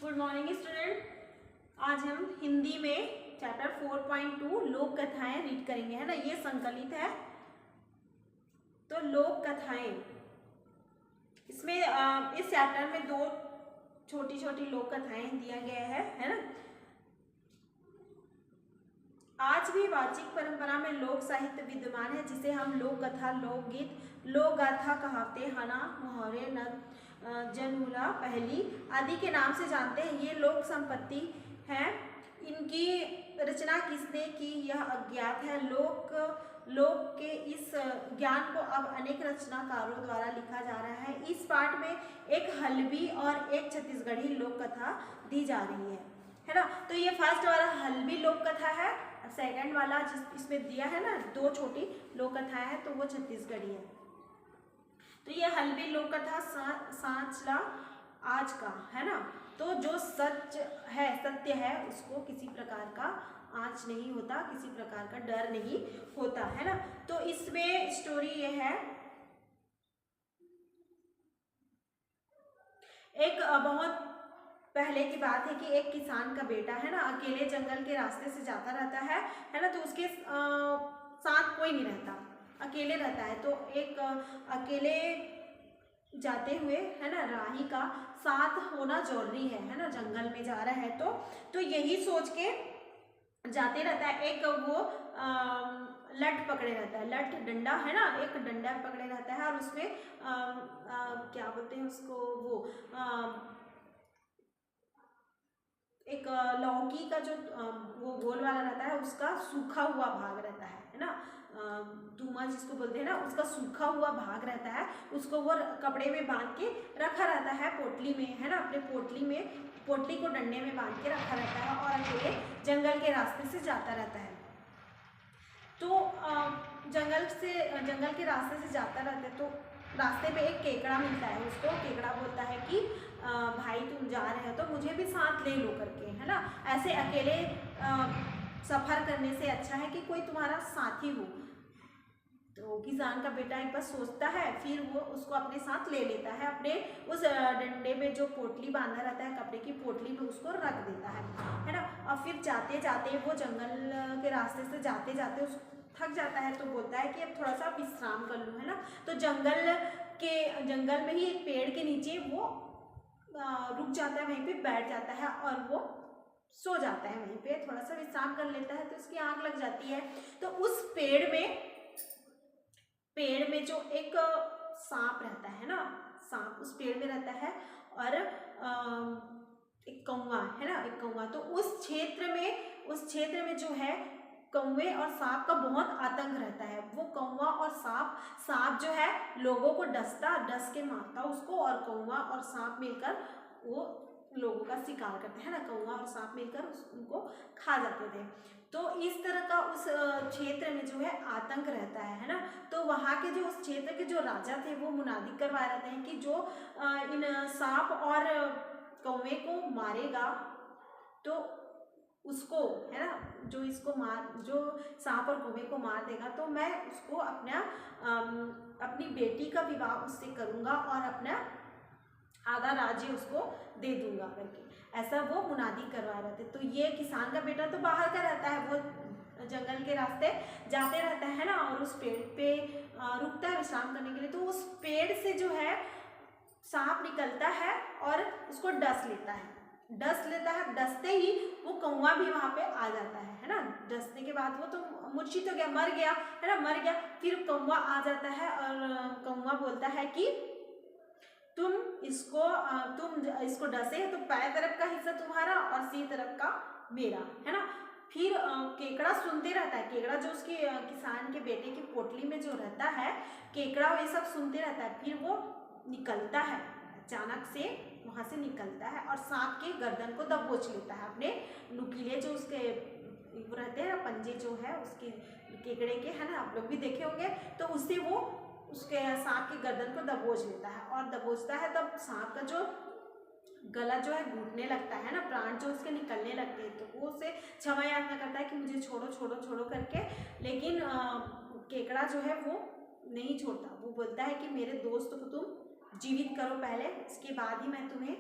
Good morning student. आज हम हिंदी में चैप्टर 4.2 लोक कथाएं रीड करेंगे, है ना। ये संकलित है। तो लोक कथाएं, इसमें इस चैप्टर में दो छोटी छोटी लोक कथाएं दिया गया है ना। आज भी वाचिक परंपरा में लोक साहित्य विद्यमान है, जिसे हम लोक कथा, लोकगीत, लोक गाथा, कहावतें, हना, मुहावरे, जनहुला, पहेली आदि के नाम से जानते हैं। ये लोक संपत्ति है। इनकी रचना किसने की यह अज्ञात है। लोक के इस ज्ञान को अब अनेक रचनाकारों द्वारा लिखा जा रहा है। इस पाठ में एक हल्बी और एक छत्तीसगढ़ी लोक कथा दी जा रही है ना। तो ये फर्स्ट वाला हल्बी लोक कथा है, सेकंड वाला जिस इसमें दिया है ना, दो छोटी लोक कथाएं हैं, तो वो छत्तीसगढ़ी है। तो ये हल्बी लोक कथा सांचला आज का है ना। तो जो सच है, सत्य है, उसको किसी प्रकार का आँच नहीं होता, किसी प्रकार का डर नहीं होता, है ना। तो इसमें स्टोरी ये है, एक बहुत पहले की बात है कि एक किसान का बेटा है ना, अकेले जंगल के रास्ते से जाता रहता है ना। तो उसके साथ कोई नहीं रहता, अकेले रहता है। तो एक अकेले जाते हुए है ना, राही का साथ होना जरूरी है ना। जंगल में जा रहा है तो यही सोच के जाते रहता है। एक वो लठ पकड़े रहता है, लठ डंडा है ना, एक डंडा पकड़े रहता है और उसमें क्या बोलते हैं उसको, वो एक लौकी का जो वो गोल वाला रहता है, उसका सूखा हुआ भाग रहता है ना, दूमा जिसको बोलते हैं ना, उसका सूखा हुआ भाग रहता है। उसको वो कपड़े में बांध के रखा रहता है, पोटली में है ना, अपने पोटली को डंडे में बांध के रखा रहता है और अकेले जंगल के रास्ते से जाता रहता है। तो जंगल के रास्ते से जाता रहता है, तो रास्ते में एक केकड़ा मिलता है उसको। केकड़ा बोलता है कि भाई तुम जा रहे हो तो मुझे भी साथ ले लो करके, है ना। ऐसे अकेले सफ़र करने से अच्छा है कि कोई तुम्हारा साथी हो। तो किसान का बेटा एक बार सोचता है, फिर वो उसको अपने साथ ले लेता है। अपने उस डंडे में जो पोटली बांधा रहता है, कपड़े की पोटली में उसको रख देता है ना। और फिर जाते जाते वो जंगल के रास्ते से जाते जाते उस थक जाता है, तो बोलता है कि अब थोड़ा सा विश्राम कर लूँ, है ना। तो जंगल में ही एक पेड़ के नीचे वो रुक जाता है, वहीं पे बैठ जाता है और वो सो जाता है। वहीं पे थोड़ा सा विश्राम कर लेता है, तो उसकी आँख लग जाती है। तो उस पेड़ में जो एक सांप रहता है ना, सांप उस पेड़ में रहता है और एक कौवा है ना, एक कौवा। तो उस क्षेत्र में जो है, कौवे और सांप का बहुत आतंक रहता है। वो कौवा और सांप जो है लोगों को डस के मारता उसको, और कौवा और सांप मिलकर वो लोगों का शिकार करते हैं ना। कौवा और सांप मिलकर उनको खा जाते थे। तो इस तरह का उस क्षेत्र में जो है आतंक रहता है ना। तो वहाँ के जो उस क्षेत्र के जो राजा थे, वो मुनादी करवा रहते हैं कि जो इन सांप और कौवे को मारेगा, तो उसको है ना, जो सांप और कौवे को मार देगा, तो मैं उसको अपनी बेटी का विवाह उससे करूँगा और अपना आधा राज्य उसको दे दूंगा करके, ऐसा वो मुनादी करवा रहे थे। तो ये किसान का बेटा तो बाहर का रहता है, वो जंगल के रास्ते जाते रहता है ना, और उस पेड़ पे रुकता है विश्राम करने के लिए। तो उस पेड़ से जो है सांप निकलता है और उसको डस लेता है। डसते ही वो कौवा भी वहाँ पे आ जाता है ना। डसने के बाद वो तो मूर्छित हो गया, मर गया है ना, मर गया। फिर कौवा आ जाता है और कौवा बोलता है कि तुम इसको डसे तो पैर तरफ का हिस्सा तुम्हारा और सिर तरफ का मेरा, है ना। फिर केकड़ा सुनते रहता है। केकड़ा जो उसके किसान के बेटे की पोटली में जो रहता है, केकड़ा ये सब सुनते रहता है। फिर वो निकलता है, अचानक से वहाँ से निकलता है और सांप के गर्दन को दबोच लेता है। अपने नुकीले जो उसके रहते हैं ना, पंजे जो है उसके केकड़े के, है ना, आप लोग भी देखे होंगे। तो उससे वो उसके सांप की गर्दन को दबोच लेता है, और दबोचता है तब सांप का जो गला जो है घूटने लगता है ना, प्राण जो उसके निकलने लगते हैं। तो वो उसे क्षमा याचना करता है कि मुझे छोड़ो छोड़ो छोड़ो करके, लेकिन केकड़ा जो है वो नहीं छोड़ता। वो बोलता है कि मेरे दोस्त को तुम जीवित करो पहले, इसके बाद ही मैं तुम्हें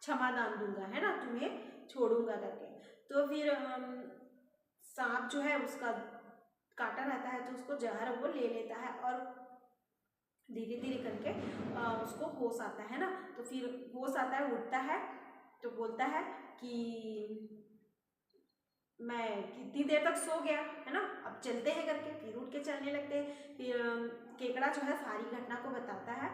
क्षमादान दूंगा, है ना, तुम्हें छोड़ूंगा करके। तो फिर सांप जो है उसका काटा रहता है, तो उसको जहर वो ले लेता है और धीरे धीरे करके उसको होश आता है ना। तो फिर होश आता है, उठता है, तो बोलता है कि मैं कितनी देर तक सो गया, है ना, अब चलते हैं करके। फिर उठ के चलने लगते हैं। फिर केकड़ा जो है सारी घटना को बताता है।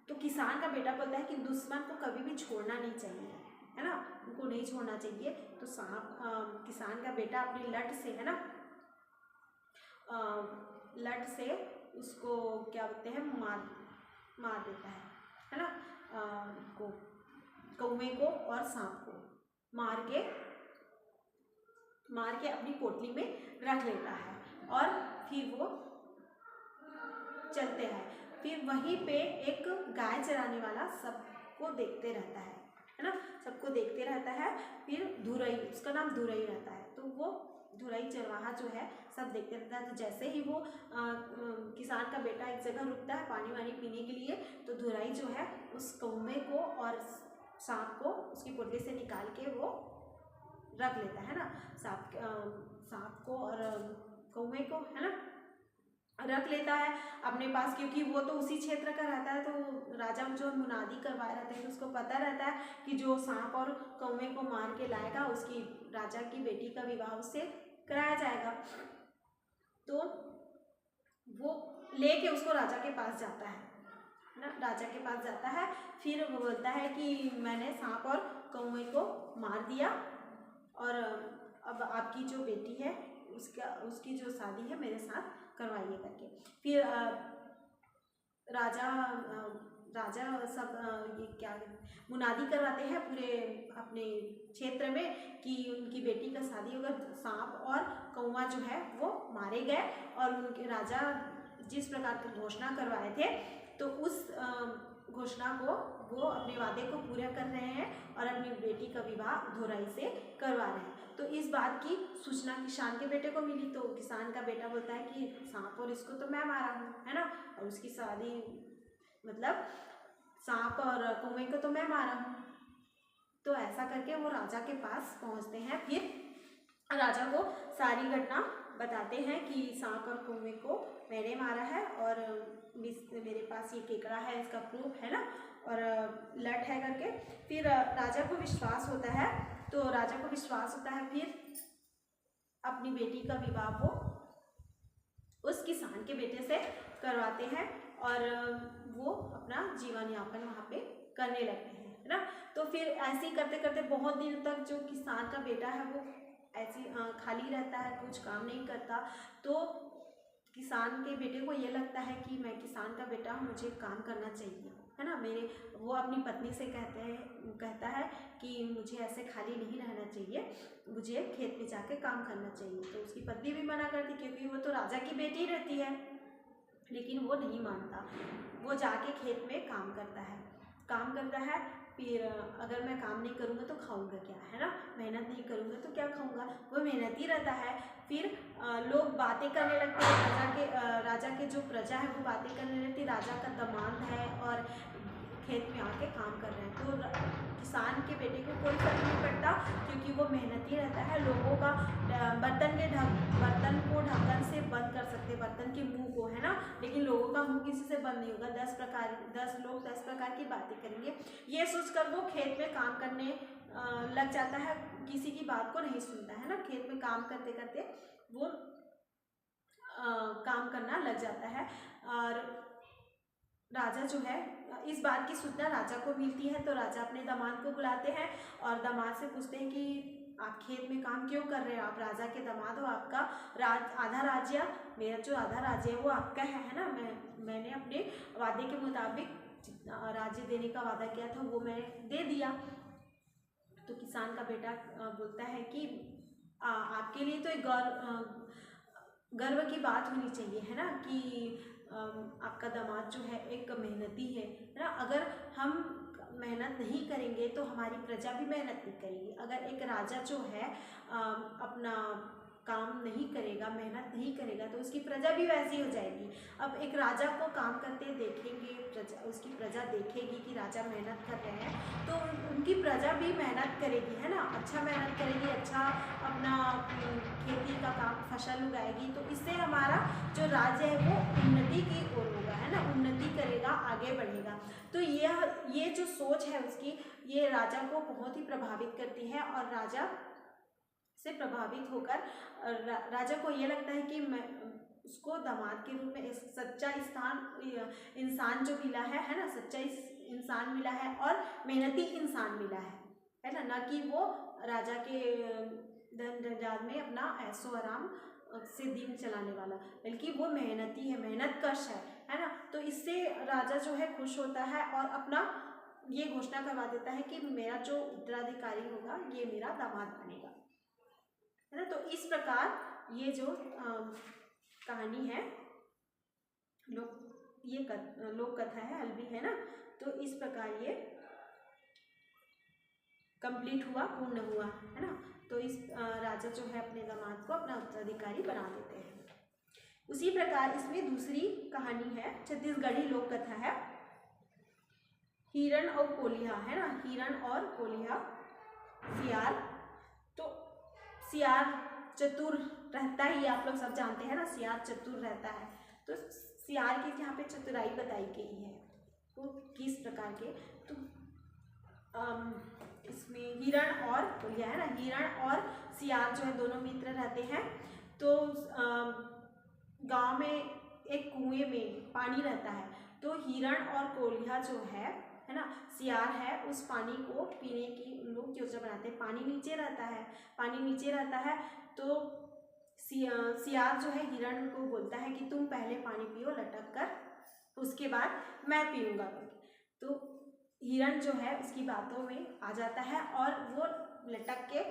तो किसान का बेटा बोलता है कि दुश्मन को कभी भी छोड़ना नहीं चाहिए, है ना, उनको नहीं छोड़ना चाहिए। तो सांप किसान का बेटा अपनी लठ से, है ना, लठ से उसको क्या बोलते हैं, मार देता है ना, कौवे को और सांप को मार के अपनी पोटली में रख लेता है और फिर वो चलते हैं। फिर वहीं पे एक गाय चराने वाला सबको देखते रहता है ना, सबको देखते रहता है। फिर धुरई, उसका नाम धुरई रहता है। तो वो धुरई चरवाहा जो है सब देखते रहता है। तो जैसे ही वो किसान का बेटा एक जगह रुकता है पानी वानी पीने के लिए, तो धुरई जो है उस कौवे को और सांप को उसकी पोटली से निकाल के वो रख लेता है ना, सांप को और कौवे को, है ना, रख लेता है अपने पास, क्योंकि वो तो उसी क्षेत्र का रहता है। तो राजा जो मुनादी करवाए रहते हैं तो उसको पता रहता है कि जो सांप और कौवे को मार के लाएगा उसकी राजा की बेटी का विवाह उससे कराया जाएगा। तो वो लेके उसको राजा के पास जाता है ना, राजा के पास जाता है। फिर वो बोलता है कि मैंने सांप और कौवे को मार दिया और अब आपकी जो बेटी है उसकी जो शादी है मेरे साथ करवाइए करके। फिर राजा सब ये क्या मुनादी करवाते हैं पूरे अपने क्षेत्र में कि उनकी बेटी का शादी होगा। सांप और कौवा जो है वो मारे गए और उनके राजा जिस प्रकार की घोषणा करवाए थे, तो उस घोषणा को वो अपने वादे को पूरा कर रहे हैं और अपनी बेटी का विवाह धुरई से करवा रहे हैं। तो इस बात की सूचना किसान के बेटे को मिली। तो किसान का बेटा बोलता है कि सांप और इसको तो मैं मारा हूँ, है ना, और उसकी शादी मतलब सांप और कौवे को तो मैं मारा हूँ। तो ऐसा करके वो राजा के पास पहुँचते हैं। फिर राजा को सारी घटना बताते हैं कि सांप और कौवे को मैंने मारा है और मेरे पास ये केकड़ा है, इसका प्रूफ है ना, और लठ है करके। फिर राजा को विश्वास होता है। फिर अपनी बेटी का विवाह वो उस किसान के बेटे से करवाते हैं और वो अपना जीवन यापन वहाँ पे करने लगते हैं, है ना। तो फिर ऐसे ही करते करते बहुत दिन तक जो किसान का बेटा है वो ऐसे खाली रहता है, कुछ काम नहीं करता। तो किसान के बेटे को ये लगता है कि मैं किसान का बेटा हूँ, मुझे काम करना चाहिए, है ना। वो अपनी पत्नी से कहता है कि मुझे ऐसे खाली नहीं रहना चाहिए, मुझे खेत में जाके काम करना चाहिए। तो उसकी पत्नी भी मना करती क्योंकि वो तो राजा की बेटी रहती है, लेकिन वो नहीं मानता। वो जाके खेत में काम करता है। फिर अगर मैं काम नहीं करूँगा तो खाऊंगा क्या, है ना, मेहनत नहीं करूँगा तो क्या खाऊंगा, वो मेहनती रहता है। फिर लोग बातें करने लगते हैं, राजा के जो प्रजा है वो बातें करने लगती है, राजा का दामाद है और खेत में आके काम कर रहे हैं। तो किसान के बेटे को कोई फर्क नहीं पड़ता क्योंकि वो मेहनती रहता है। लोगों का बर्तन को ढक्कन से बंद कर सकते, बर्तन के मुंह को, है ना, लेकिन लोगों का मुंह किसी से बंद नहीं होगा। 10 लोग 10 प्रकार की बातें करेंगे। ये सोचकर वो खेत में काम करने लग जाता है, किसी की बात को नहीं सुनता, है ना। खेत में काम करते करते वो काम करना लग जाता है और राजा जो है इस बात की सूचना राजा को मिलती है। तो राजा अपने दामाद को बुलाते हैं और दामाद से पूछते हैं कि आप खेत में काम क्यों कर रहे हैं, आप राजा के दामाद हो, आपका आधा राज्य, मेरा जो आधा राज्य है वो आपका है ना। मैंने अपने वादे के मुताबिक जितना राज्य देने का वादा किया था वो मैं दे दिया। तो किसान का बेटा बोलता है कि आपके लिए तो एक गर्व की बात होनी चाहिए, है ना, कि आपका दामाद जो है एक मेहनती है ना। अगर हम मेहनत नहीं करेंगे तो हमारी प्रजा भी मेहनत नहीं करेगी। अगर एक राजा जो है अपना काम नहीं करेगा, मेहनत नहीं करेगा तो उसकी प्रजा भी वैसी हो जाएगी। अब एक राजा को काम करते देखेंगे, उसकी प्रजा देखेगी कि राजा मेहनत कर रहे हैं तो उनकी प्रजा भी मेहनत करेगी, है ना, अच्छा मेहनत करेगी, अच्छा अपना खेती का काम फसल उगाएगी, तो इससे हमारा जो राज्य है वो उन्नति की ओर होगा, है ना, उन्नति करेगा, आगे बढ़ेगा। तो ये जो सोच है उसकी, ये राजा को बहुत ही प्रभावित करती है और राजा से प्रभावित होकर राजा को ये लगता है कि मैं उसको दामाद के रूप में एक सच्चा इंसान जो मिला है ना, सच्चा इंसान मिला है और मेहनती इंसान मिला है ना, न कि वो राजा के धन दहेज में अपना ऐशो आराम से दिन चलाने वाला, बल्कि वो मेहनती है, मेहनतकश है ना। तो इससे राजा जो है खुश होता है और अपना ये घोषणा करवा देता है कि मेरा जो उत्तराधिकारी होगा ये मेरा दामाद बनेगा, है ना। तो इस प्रकार ये जो कहानी है, लोक कथा है हल्बी, है ना। तो इस प्रकार ये कंप्लीट हुआ, पूर्ण हुआ, है ना। तो इस राजा जो है अपने दामाद को अपना उत्तराधिकारी बना देते हैं। उसी प्रकार इसमें दूसरी कहानी है, छत्तीसगढ़ी लोक कथा है, हिरण और कोलिया, है ना, हिरण और कोलिया, सियार। तो सियार चतुर रहता ही, आप लोग सब जानते हैं ना, सियार चतुर रहता है। तो सियार की यहाँ पे चतुराई बताई गई है, वो किस प्रकार के, तो इसमें हिरण और कोलिया, है ना, हिरण और सियार जो है दोनों मित्र रहते हैं। तो गांव में एक कुएं में पानी रहता है, तो हिरण और कोलिया जो है ना, सियार है, उस पानी को पीने की उन लोग योजना बनाते हैं। पानी नीचे रहता है, तो सियार जो है हिरण को बोलता है कि तुम पहले पानी पियो लटक कर, उसके बाद मैं पीऊँगा। तो हिरण जो है उसकी बातों में आ जाता है और वो लटक के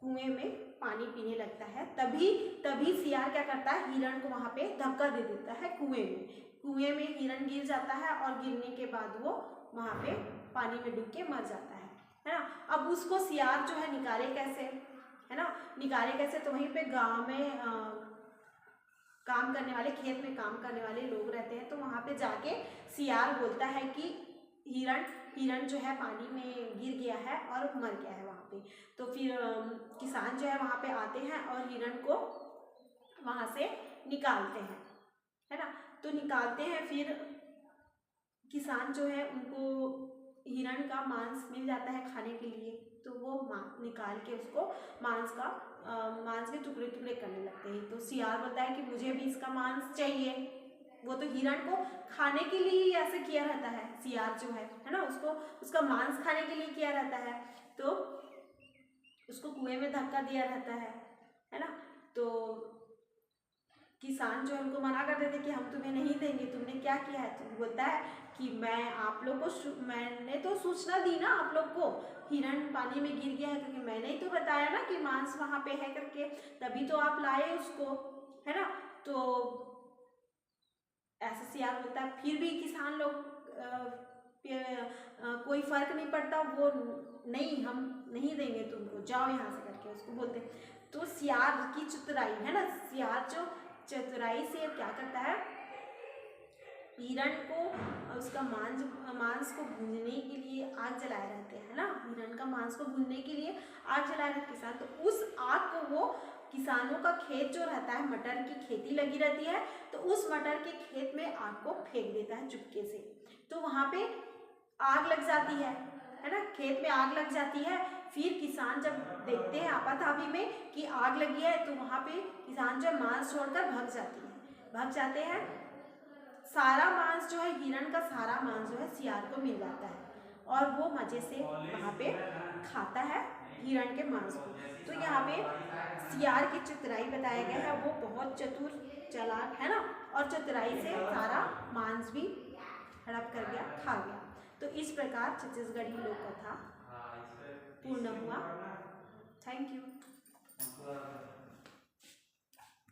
कुएं में पानी पीने लगता है। तभी सियार क्या करता है, हिरण को वहाँ पे धक्का दे देता है कुएं में हिरण गिर जाता है और गिरने के बाद वो वहाँ पे पानी में डूब के मर जाता है ना। अब उसको सियार जो है निकाले कैसे, है ना, तो वहीं पे गांव में काम करने वाले, खेत में काम करने वाले लोग रहते हैं। तो वहाँ पे जाके सियार बोलता है कि हिरण जो है पानी में गिर गया है और मर गया है वहाँ पे। तो फिर किसान जो है वहाँ पे आते हैं और हिरण को वहाँ से निकालते हैं, है ना। तो निकालते हैं, फिर किसान जो है उनको हिरण का मांस मिल जाता है खाने के लिए, तो वो निकाल के उसको मांस के टुकड़े टुकड़े करने लगते हैं। तो सियार बोलता है कि मुझे भी इसका मांस चाहिए। वो तो हिरण को खाने के लिए ही ऐसे किया रहता है, सियार जो है ना, उसको उसका मांस खाने के लिए किया रहता है। तो उसको कुएं में धक्का दिया रहता है ना। तो किसान जो है उनको मना कर देते कि हम तुम्हें नहीं देंगे, तुमने क्या किया है। तो बोलता है कि मैं आप लोग को मैंने तो सूचना दी ना आप लोग को, हिरण पानी में गिर गया है क्योंकि मैंने ही तो बताया ना कि मांस वहाँ पे है करके, तभी तो आप लाए उसको, है ना। तो ऐसा सियार बोलता है। फिर भी किसान लोग कोई फर्क नहीं पड़ता, वो नहीं, हम नहीं देंगे तुमको, जाओ यहाँ से करके उसको बोलते। तो सियार की चतुराई, है ना, सियार जो चतुराई से क्या करता है, हिरण को उसका मांस को भूनने के लिए आग जलाए रहते हैं ना, हिरण का मांस को भूनने के लिए आग जलाए रहते किसान। तो उस आग को वो किसानों का खेत जो रहता है, मटर की खेती लगी रहती है, तो उस मटर के खेत में आग को फेंक देता है चुपके से। तो वहाँ पे आग लग जाती है ना, खेत में आग लग जाती है। फिर किसान जब देखते हैं आपाधापी में कि आग लगी है, तो वहाँ पे किसान जो मांस छोड़कर भाग जाते हैं। सारा मांस जो है, हिरण का सारा मांस जो है सियार को मिल जाता है और वो मजे से वहाँ पे खाता है हिरण के मांस को। तो यहाँ पे सियार की चतुराई बताया गया है, वो बहुत चतुर चालाक है ना, और चतुराई से सारा मांस भी हड़प कर गया, खा गया। तो इस प्रकार छत्तीसगढ़ी लोक कथा पूर्ण हुआ। Thank you.